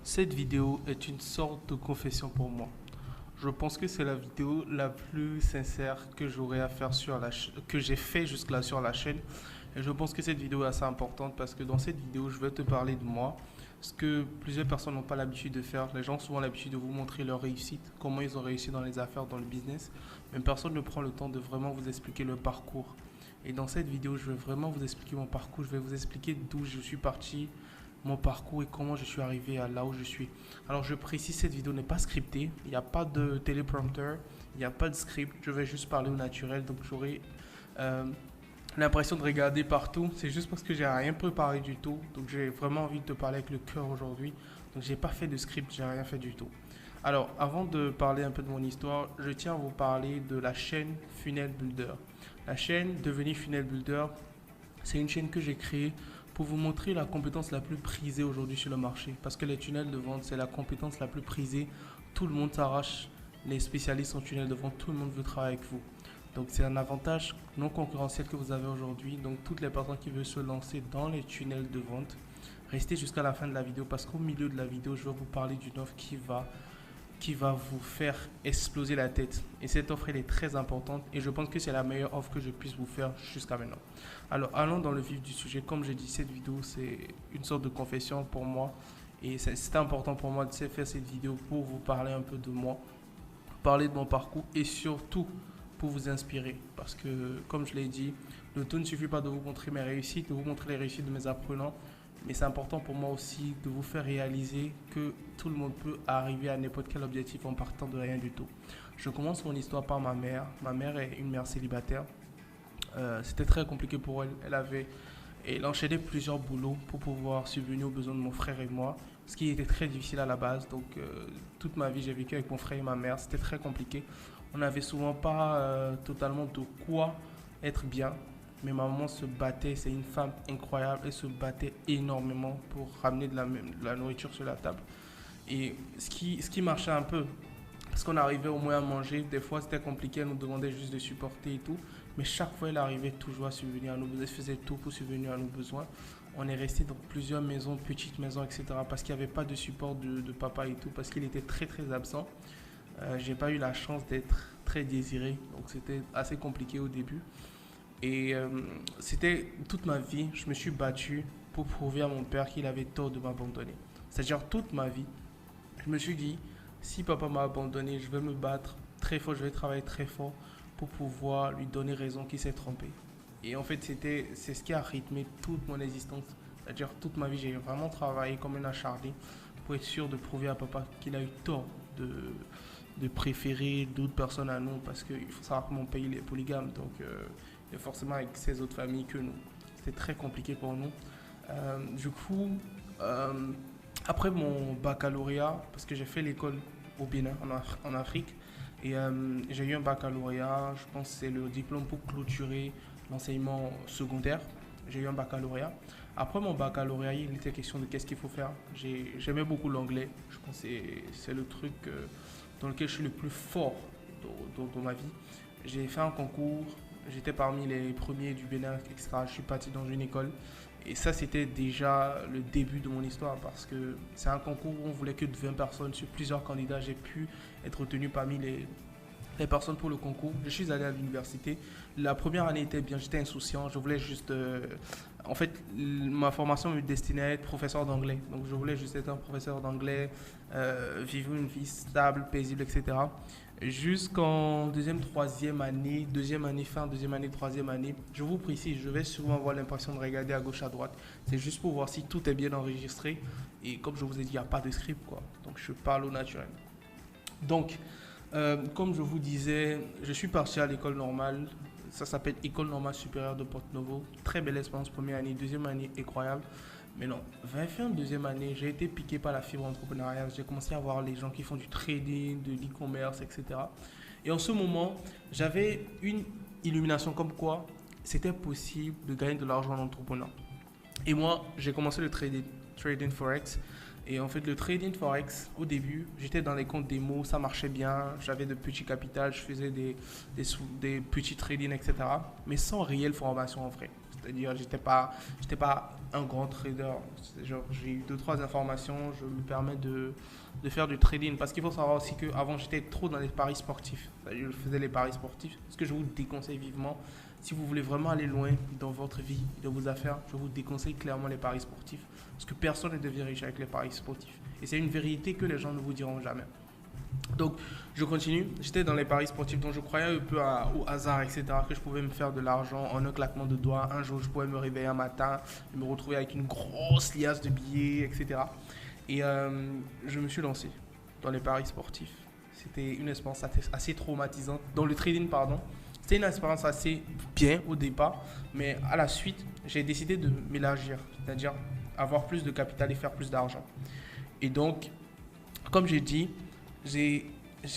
Cette vidéo est une sorte de confession pour moi. Je pense que c'est la vidéo la plus sincère que j'aurais à faire que j'ai fait jusque-là sur la chaîne. Et je pense que cette vidéo est assez importante parce que dans cette vidéo, je vais te parler de moi. Ce que plusieurs personnes n'ont pas l'habitude de faire. Les gens ont souvent l'habitude de vous montrer leur réussite, comment ils ont réussi dans les affaires, dans le business. Mais personne ne prend le temps de vraiment vous expliquer le parcours. Et dans cette vidéo, je vais vraiment vous expliquer mon parcours. Je vais vous expliquer d'où je suis parti, mon parcours et comment je suis arrivé à là où je suis. Alors je précise, cette vidéo n'est pas scriptée, il n'y a pas de téléprompteur, il n'y a pas de script, je vais juste parler au naturel, donc j'aurai euh, l'impression de regarder partout. C'est juste parce que j'ai rien préparé du tout, donc j'ai vraiment envie de te parler avec le cœur aujourd'hui. Donc j'ai pas fait de script, j'ai rien fait du tout. Alors avant de parler un peu de mon histoire, je tiens à vous parler de la chaîne Funnel Builder. La chaîne Devenir Funnel Builder, c'est une chaîne que j'ai créée pour vous montrer la compétence la plus prisée aujourd'hui sur le marché. Parce que les tunnels de vente, c'est la compétence la plus prisée. Tout le monde s'arrache. Les spécialistes en tunnels de vente, tout le monde veut travailler avec vous. Donc c'est un avantage non concurrentiel que vous avez aujourd'hui. Donc toutes les personnes qui veulent se lancer dans les tunnels de vente, restez jusqu'à la fin de la vidéo parce qu'au milieu de la vidéo, je vais vous parler d'une offre qui va vous faire exploser la tête. Et cette offre, elle est très importante et je pense que c'est la meilleure offre que je puisse vous faire jusqu'à maintenant. Alors, allons dans le vif du sujet. Comme je dis, cette vidéo, c'est une sorte de confession pour moi. Et c'est important pour moi de faire cette vidéo pour vous parler un peu de moi, parler de mon parcours et surtout pour vous inspirer. Parce que, comme je l'ai dit, le tout ne suffit pas de vous montrer mes réussites, de vous montrer les réussites de mes apprenants, mais c'est important pour moi aussi de vous faire réaliser que tout le monde peut arriver à n'importe quel objectif en partant de rien du tout. Je commence mon histoire par ma mère. Ma mère est une mère célibataire. C'était très compliqué pour elle. Elle enchaînait plusieurs boulots pour pouvoir subvenir aux besoins de mon frère et moi, ce qui était très difficile à la base. Donc, toute ma vie, j'ai vécu avec mon frère et ma mère. C'était très compliqué. On n'avait souvent pas totalement de quoi être bien. Mais ma maman se battait, c'est une femme incroyable, elle se battait énormément pour ramener de la nourriture sur la table. Et ce qui marchait un peu, parce qu'on arrivait au moins à manger, des fois c'était compliqué, elle nous demandait juste de supporter et tout, mais chaque fois elle arrivait toujours à subvenir à nos besoins, elle faisait tout pour subvenir à nos besoins. On est resté dans plusieurs maisons, petites maisons, etc. parce qu'il n'y avait pas de support de papa et tout, parce qu'il était très très absent. J'ai pas eu la chance d'être très désiré, donc c'était assez compliqué au début. Et c'était toute ma vie, je me suis battu pour prouver à mon père qu'il avait tort de m'abandonner. C'est-à-dire toute ma vie, je me suis dit, si papa m'a abandonné, je vais me battre très fort, je vais travailler très fort pour pouvoir lui donner raison qu'il s'est trompé. Et en fait, c'est ce qui a rythmé toute mon existence. C'est-à-dire toute ma vie, j'ai vraiment travaillé comme un acharné pour être sûr de prouver à papa qu'il a eu tort de, de préférer d'autres personnes à nous parce qu'il faut savoir que mon pays il est polygame. Donc, il est forcément avec ses autres familles que nous. C'était très compliqué pour nous. Du coup, euh, après mon baccalauréat, parce que j'ai fait l'école au Bénin, en Afrique, et j'ai eu un baccalauréat, je pense que c'est le diplôme pour clôturer l'enseignement secondaire. J'ai eu un baccalauréat. Après mon baccalauréat, il était question de qu'est-ce qu'il faut faire. J'aimais beaucoup l'anglais. Je pense que c'est le truc dans lequel je suis le plus fort dans ma vie. J'ai fait un concours, j'étais parmi les premiers du Bénin, etc. Je suis parti dans une école. Et ça, c'était déjà le début de mon histoire parce que c'est un concours où on voulait que de 20 personnes sur plusieurs candidats. J'ai pu être retenu parmi les personnes pour le concours. Je suis allé à l'université. La première année était bien, j'étais insouciant. Je voulais juste. En fait, ma formation me destinait à être professeur d'anglais. Donc, je voulais juste être un professeur d'anglais, vivre une vie stable, paisible, etc. Jusqu'en deuxième année, fin deuxième année, troisième année. Je vous précise, je vais souvent avoir l'impression de regarder à gauche, à droite. C'est juste pour voir si tout est bien enregistré. Et comme je vous ai dit, il n'y a pas de script, quoi. Donc, je parle au naturel. Donc, comme je vous disais, je suis parti à l'école normale. Ça s'appelle École normale supérieure de Porto-Novo. Très belle expérience, première année, deuxième année, incroyable. Mais non, fin deuxième année, j'ai été piqué par la fibre entrepreneuriale. J'ai commencé à voir les gens qui font du trading, de l'e-commerce, etc. Et en ce moment, j'avais une illumination comme quoi c'était possible de gagner de l'argent en entrepreneur. Et moi, j'ai commencé le trading Forex. Et en fait, le trading Forex, au début, j'étais dans les comptes démo, ça marchait bien, j'avais de petits capitals, je faisais des petits trading, etc. Mais sans réelle formation en vrai. C'est-à-dire, j'étais pas un grand trader. Genre, j'ai eu deux, trois informations, je me permets de faire du trading. Parce qu'il faut savoir aussi qu'avant, j'étais trop dans les paris sportifs. C'est-à-dire, je faisais les paris sportifs. Ce que je vous déconseille vivement, si vous voulez vraiment aller loin dans votre vie, dans vos affaires, je vous déconseille clairement les paris sportifs. Parce que personne ne devient riche avec les paris sportifs. Et c'est une vérité que les gens ne vous diront jamais. Donc, je continue. J'étais dans les paris sportifs, donc je croyais un peu au hasard, etc., que je pouvais me faire de l'argent en un claquement de doigts. Un jour, je pouvais me réveiller un matin et me retrouver avec une grosse liasse de billets, etc. Et je me suis lancé dans les paris sportifs. C'était une expérience assez traumatisante. Dans le trading, pardon. C'était une expérience assez bien au départ, mais à la suite, j'ai décidé de m'élargir, c'est-à-dire avoir plus de capital et faire plus d'argent. Et donc, comme j'ai dit, j'ai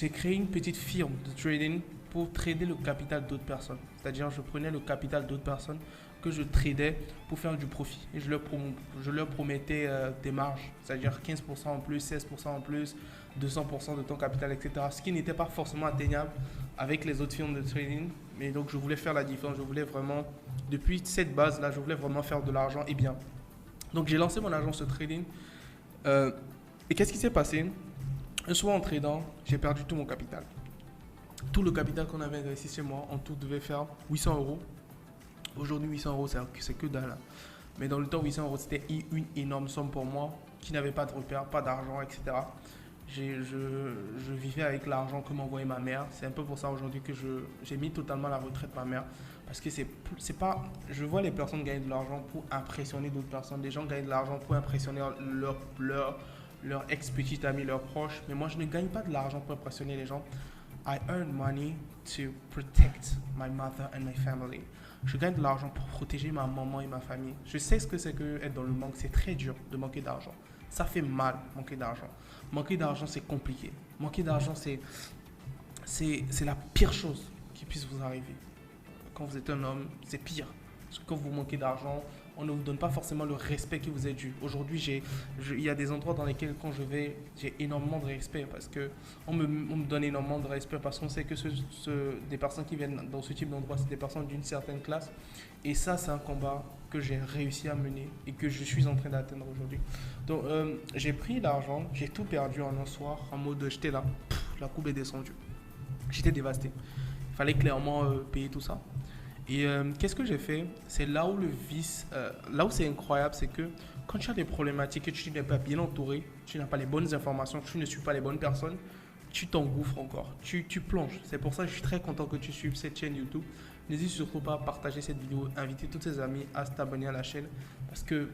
créé une petite firme de trading pour trader le capital d'autres personnes. C'est-à-dire, je prenais le capital d'autres personnes que je tradais pour faire du profit. Et je leur promettais des marges, c'est-à-dire 15% en plus, 16% en plus, 200% de ton capital, etc. Ce qui n'était pas forcément atteignable avec les autres firmes de trading. Mais donc, je voulais faire la différence. Je voulais vraiment, depuis cette base-là, je voulais vraiment faire de l'argent et bien. Donc, j'ai lancé mon agence de trading. Et qu'est-ce qui s'est passé? Un soir en tradant, j'ai perdu tout mon capital. Tout le capital qu'on avait investi chez moi, en tout devait faire 800 euros. Aujourd'hui, 800 euros, c'est que dalle. Mais dans le temps, 800 euros, c'était une énorme somme pour moi qui n'avait pas de repères, pas d'argent, etc. Je vivais avec l'argent que m'envoyait ma mère. C'est un peu pour ça aujourd'hui que j'ai mis totalement à la retraite ma mère. Parce que c'est pas. Je vois les personnes gagner de l'argent pour impressionner d'autres personnes. Les gens gagnent de l'argent pour impressionner leur ex-petite amie, leurs proches. Mais moi, je ne gagne pas de l'argent pour impressionner les gens. I earn money to protect my mother and my family. Je gagne de l'argent pour protéger ma maman et ma famille. Je sais ce que c'est que être dans le manque. C'est très dur de manquer d'argent. Ça fait mal, manquer d'argent. Manquer d'argent, c'est compliqué. Manquer d'argent, c'est la pire chose qui puisse vous arriver. Quand vous êtes un homme, c'est pire. Parce que quand vous manquez d'argent, on ne vous donne pas forcément le respect qui vous est dû. Aujourd'hui, il y a des endroits dans lesquels quand je vais, j'ai énormément de respect parce qu'on me donne énormément de respect parce qu'on sait que des personnes qui viennent dans ce type d'endroit, c'est des personnes d'une certaine classe. Et ça, c'est un combat que j'ai réussi à mener et que je suis en train d'atteindre aujourd'hui. Donc, j'ai pris l'argent, j'ai tout perdu en un soir, en mode j'étais là, la courbe est descendue. J'étais dévasté. Il fallait clairement payer tout ça. Et qu'est-ce que j'ai fait? C'est là où le vice, là où c'est incroyable, c'est que quand tu as des problématiques et tu n'es pas bien entouré, tu n'as pas les bonnes informations, tu ne suis pas les bonnes personnes, tu t'engouffres encore, tu plonges. C'est pour ça que je suis très content que tu suives cette chaîne YouTube. N'hésite surtout pas à partager cette vidéo, inviter tous tes amis à s'abonner à la chaîne. Parce que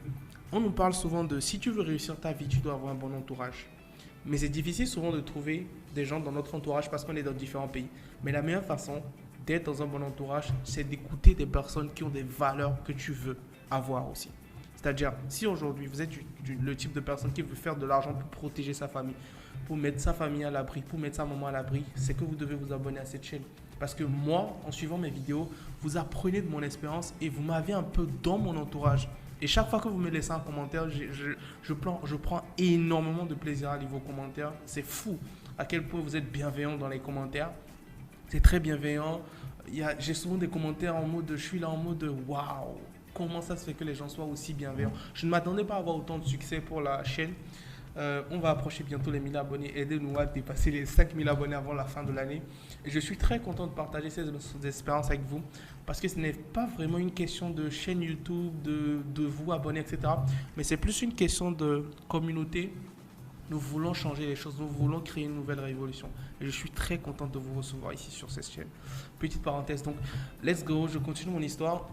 on nous parle souvent de si tu veux réussir ta vie, tu dois avoir un bon entourage. Mais c'est difficile souvent de trouver des gens dans notre entourage parce qu'on est dans différents pays. Mais la meilleure façon d'être dans un bon entourage, c'est d'écouter des personnes qui ont des valeurs que tu veux avoir aussi. C'est-à-dire, si aujourd'hui vous êtes le type de personne qui veut faire de l'argent pour protéger sa famille, pour mettre sa famille à l'abri, pour mettre sa maman à l'abri, c'est que vous devez vous abonner à cette chaîne. Parce que moi, en suivant mes vidéos, vous apprenez de mon expérience et vous m'avez un peu dans mon entourage. Et chaque fois que vous me laissez un commentaire, je prends énormément de plaisir à lire vos commentaires. C'est fou à quel point vous êtes bienveillant dans les commentaires. C'est très bienveillant. J'ai souvent des commentaires en mode, je suis là en mode waouh, comment ça se fait que les gens soient aussi bienveillants. Je ne m'attendais pas à avoir autant de succès pour la chaîne. On va approcher bientôt les 1000 abonnés. Aidez-nous à dépasser les 5000 abonnés avant la fin de l'année. Et je suis très content de partager ces expériences avec vous parce que ce n'est pas vraiment une question de chaîne YouTube, de vous abonner, etc. Mais c'est plus une question de communauté. Nous voulons changer les choses, nous voulons créer une nouvelle révolution. Et je suis très content de vous recevoir ici sur cette chaîne. Petite parenthèse, donc, let's go, je continue mon histoire.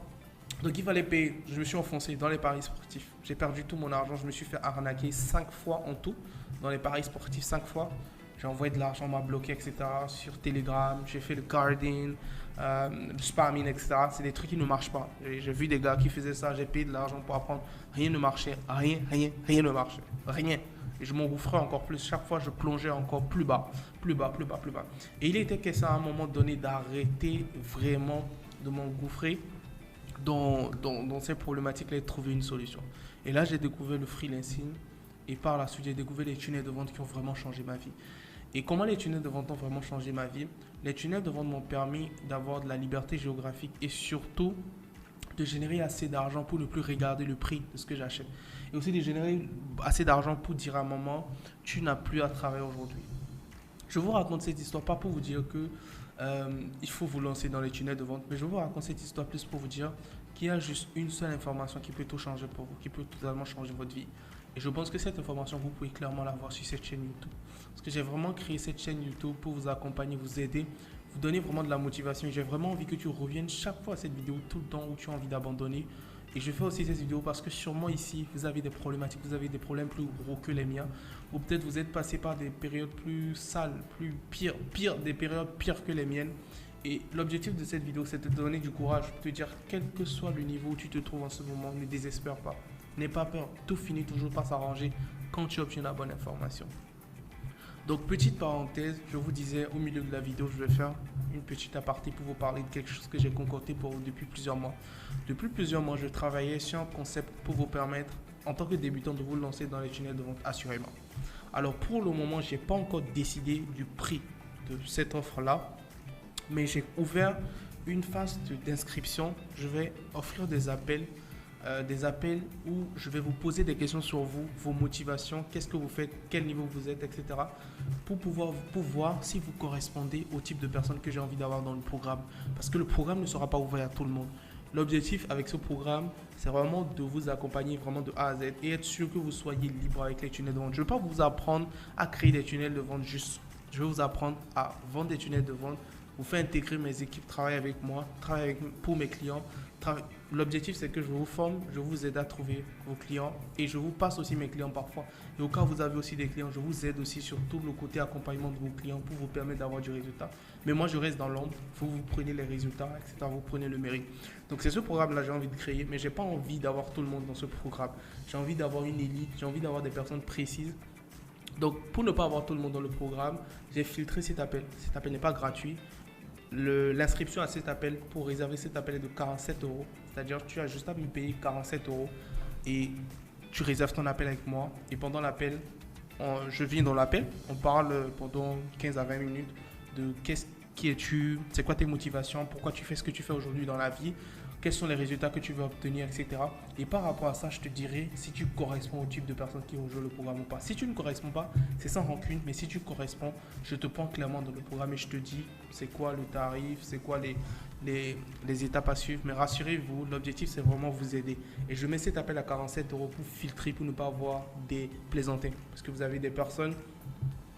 Donc, il fallait payer. Je me suis enfoncé dans les paris sportifs. J'ai perdu tout mon argent. Je me suis fait arnaquer 5 fois en tout dans les paris sportifs, 5 fois. J'ai envoyé de l'argent, on m'a bloqué, etc. Sur Telegram, j'ai fait le carding, le spamming, etc. C'est des trucs qui ne marchent pas. J'ai vu des gars qui faisaient ça, j'ai payé de l'argent pour apprendre. Rien ne marchait, rien ne marchait. Rien. Et je m'engouffrais encore plus. Chaque fois, je plongeais encore plus bas, plus bas, plus bas, plus bas. Et il était question à un moment donné d'arrêter vraiment de m'engouffrer dans ces problématiques-là et de trouver une solution. Et là, j'ai découvert le freelancing. Et par la suite, j'ai découvert les tunnels de vente qui ont vraiment changé ma vie. Et comment les tunnels de vente ont vraiment changé ma vie? Les tunnels de vente m'ont permis d'avoir de la liberté géographique et surtout de générer assez d'argent pour ne plus regarder le prix de ce que j'achète. Et aussi de générer assez d'argent pour dire à un moment, tu n'as plus à travailler aujourd'hui. Je vous raconte cette histoire pas pour vous dire que il faut vous lancer dans les tunnels de vente, mais je vous raconte cette histoire plus pour vous dire qu'il y a juste une seule information qui peut tout changer pour vous, qui peut totalement changer votre vie. Et je pense que cette information, vous pouvez clairement la voir sur cette chaîne YouTube. Parce que j'ai vraiment créé cette chaîne YouTube pour vous accompagner, vous aider, vous donner vraiment de la motivation. J'ai vraiment envie que tu reviennes chaque fois à cette vidéo, tout le temps où tu as envie d'abandonner. Et je fais aussi cette vidéo parce que sûrement ici, vous avez des problématiques, vous avez des problèmes plus gros que les miens. Ou peut-être vous êtes passé par des périodes plus sales, plus pires, des périodes pires que les miennes. Et l'objectif de cette vidéo, c'est de te donner du courage, de te dire, quel que soit le niveau où tu te trouves en ce moment, ne désespère pas. N'aie pas peur, tout finit toujours par s'arranger quand tu obtiens la bonne information. Donc, petite parenthèse, je vous disais au milieu de la vidéo, je vais faire une petite aparté pour vous parler de quelque chose que j'ai concocté pour vous depuis plusieurs mois. Depuis plusieurs mois, je travaillais sur un concept pour vous permettre, en tant que débutant, de vous lancer dans les tunnels de vente assurément. Alors, pour le moment, je n'ai pas encore décidé du prix de cette offre-là, mais j'ai ouvert une phase d'inscription. Je vais offrir des appels où je vais vous poser des questions sur vous, vos motivations, qu'est-ce que vous faites, quel niveau vous êtes, etc. pour voir si vous correspondez au type de personne que j'ai envie d'avoir dans le programme. Parce que le programme ne sera pas ouvert à tout le monde. L'objectif avec ce programme, c'est vraiment de vous accompagner vraiment de A à Z et être sûr que vous soyez libre avec les tunnels de vente. Je ne vais pas vous apprendre à créer des tunnels de vente juste. Je vais vous apprendre à vendre des tunnels de vente, vous faire intégrer mes équipes, travailler avec moi, pour mes clients. L'objectif, c'est que je vous forme, je vous aide à trouver vos clients et je vous passe aussi mes clients parfois. Et au cas où vous avez aussi des clients, je vous aide aussi sur tout le côté accompagnement de vos clients pour vous permettre d'avoir du résultat. Mais moi, je reste dans l'ombre, vous prenez les résultats, etc. Vous prenez le mérite. Donc, c'est ce programme-là que j'ai envie de créer, mais je n'ai pas envie d'avoir tout le monde dans ce programme. J'ai envie d'avoir une élite, j'ai envie d'avoir des personnes précises. Donc, pour ne pas avoir tout le monde dans le programme, j'ai filtré cet appel. Cet appel n'est pas gratuit. L'inscription à cet appel, pour réserver cet appel, est de 47 euros. C'est-à-dire tu as juste à me payer 47 euros et tu réserves ton appel avec moi. Et pendant l'appel, je viens dans l'appel, on parle pendant 15 à 20 minutes de qui es-tu, c'est quoi tes motivations, pourquoi tu fais ce que tu fais aujourd'hui dans la vie, quels sont les résultats que tu veux obtenir, etc. Et par rapport à ça, je te dirai si tu corresponds au type de personne qui rejoint le programme ou pas. Si tu ne corresponds pas, c'est sans rancune, mais si tu corresponds, je te prends clairement dans le programme et je te dis c'est quoi le tarif, c'est quoi les étapes à suivre. Mais rassurez-vous, l'objectif, c'est vraiment vous aider. Et je mets cet appel à 47 euros pour filtrer, pour ne pas avoir des plaisantins. Parce que vous avez des personnes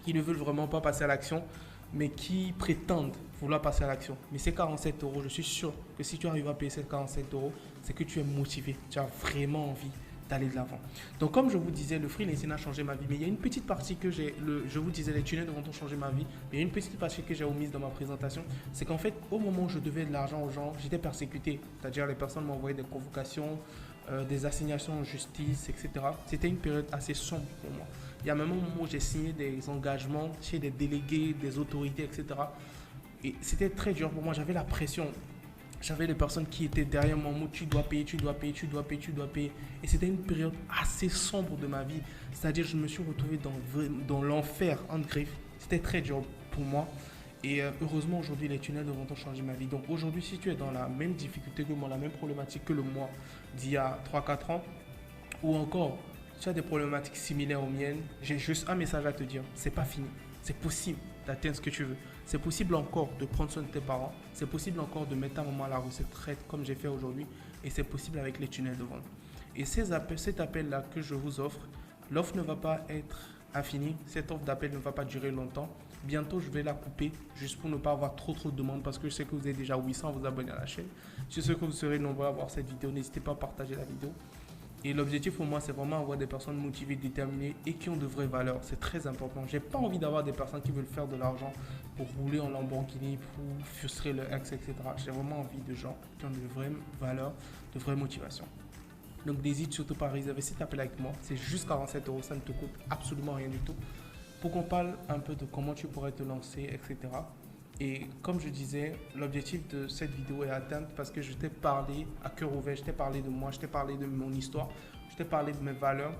qui ne veulent vraiment pas passer à l'action, mais qui prétendent vouloir passer à l'action. Mais ces 47 euros, je suis sûr que si tu arrives à payer ces 47 euros, c'est que tu es motivé, tu as vraiment envie d'aller de l'avant. Donc comme je vous disais, le freelancing a changé ma vie, mais il y a une petite partie que je vous disais, les tunnels de vente ont changé ma vie, mais il y a une petite partie que j'ai omise dans ma présentation, c'est qu'en fait, au moment où je devais de l'argent aux gens, j'étais persécuté, c'est-à-dire les personnes m'envoyaient des convocations, des assignations en justice, etc. C'était une période assez sombre pour moi. Il y a même un moment où j'ai signé des engagements chez des délégués, des autorités, etc. Et c'était très dur pour moi, j'avais la pression. J'avais des personnes qui étaient derrière moi, tu dois payer, tu dois payer, tu dois payer, tu dois payer. Et c'était une période assez sombre de ma vie. C'est-à-dire je me suis retrouvé dans l'enfer, en griffes. C'était très dur pour moi. Et heureusement, aujourd'hui, les tunnels de vente ont changé ma vie. Donc aujourd'hui, si tu es dans la même difficulté que moi, la même problématique que le mois d'il y a 3-4 ans, ou encore, tu as des problématiques similaires aux miennes, j'ai juste un message à te dire. C'est pas fini. C'est possible d'atteindre ce que tu veux. C'est possible encore de prendre soin de tes parents. C'est possible encore de mettre ta maman à la retraite comme j'ai fait aujourd'hui. Et c'est possible avec les tunnels de vente. Et cet appel-là que je vous offre, l'offre ne va pas être infinie. Cette offre d'appel ne va pas durer longtemps. Bientôt, je vais la couper juste pour ne pas avoir trop de demandes parce que je sais que vous êtes déjà 800 à vous abonner à la chaîne. Je sais que vous serez nombreux à voir cette vidéo. N'hésitez pas à partager la vidéo. Et l'objectif pour moi, c'est vraiment avoir des personnes motivées, déterminées et qui ont de vraies valeurs. C'est très important. Je n'ai pas envie d'avoir des personnes qui veulent faire de l'argent pour rouler en Lamborghini, pour frustrer leur ex, etc. J'ai vraiment envie de gens qui ont de vraies valeurs, de vraies motivations. Donc n'hésite surtout pas à réserver cet appel avec moi. C'est juste 47 euros, ça ne te coûte absolument rien du tout. Pour qu'on parle un peu de comment tu pourrais te lancer, etc. Et comme je disais, l'objectif de cette vidéo est atteint parce que je t'ai parlé à cœur ouvert, je t'ai parlé de moi, je t'ai parlé de mon histoire, je t'ai parlé de mes valeurs.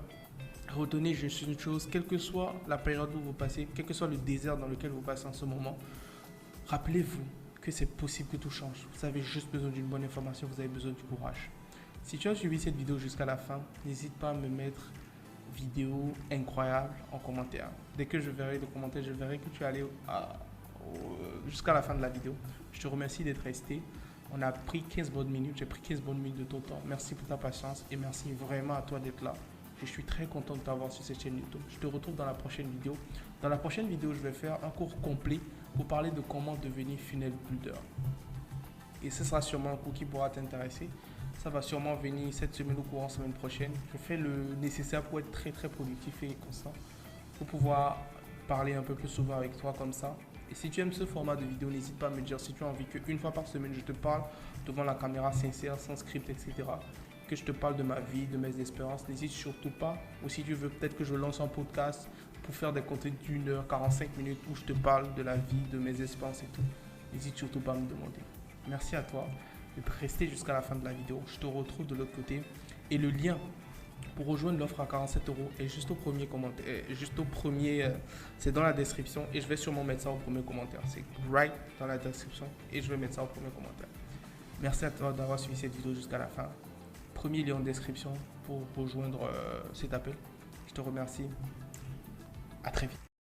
Retenez juste une chose, quelle que soit la période où vous passez, quel que soit le désert dans lequel vous passez en ce moment, rappelez-vous que c'est possible que tout change. Vous avez juste besoin d'une bonne information, vous avez besoin du courage. Si tu as suivi cette vidéo jusqu'à la fin, n'hésite pas à me mettre vidéo incroyable en commentaire. Dès que je verrai le commentaire, je verrai que tu es allé jusqu'à la fin de la vidéo. Je te remercie d'être resté. On a pris 15 bonnes minutes, j'ai pris 15 bonnes minutes de ton temps. Merci pour ta patience et merci vraiment à toi d'être là. Je suis très content de t'avoir sur cette chaîne YouTube. Je te retrouve dans la prochaine vidéo. Dans la prochaine vidéo, je vais faire un cours complet pour parler de comment devenir funnel builder. Et ce sera sûrement un cours qui pourra t'intéresser. Ça va sûrement venir cette semaine ou courant semaine prochaine. Je fais le nécessaire pour être très productif et constant. Pour pouvoir parler un peu plus souvent avec toi comme ça. Et si tu aimes ce format de vidéo, n'hésite pas à me dire si tu as envie qu'une fois par semaine, je te parle devant la caméra sincère, sans script, etc. Que je te parle de ma vie, de mes expériences. N'hésite surtout pas. Ou si tu veux peut-être que je lance un podcast pour faire des contenus d'1 h 45 minutes où je te parle de la vie, de mes expériences et tout. N'hésite surtout pas à me demander. Merci à toi de rester jusqu'à la fin de la vidéo. Je te retrouve de l'autre côté. Et le lien pour rejoindre l'offre à 47 € est juste au premier commentaire. C'est dans la description et je vais sûrement mettre ça au premier commentaire. C'est right dans la description et je vais mettre ça au premier commentaire. Merci à toi d'avoir suivi cette vidéo jusqu'à la fin. Premier lien en description pour rejoindre cet appel. Je te remercie. À très vite.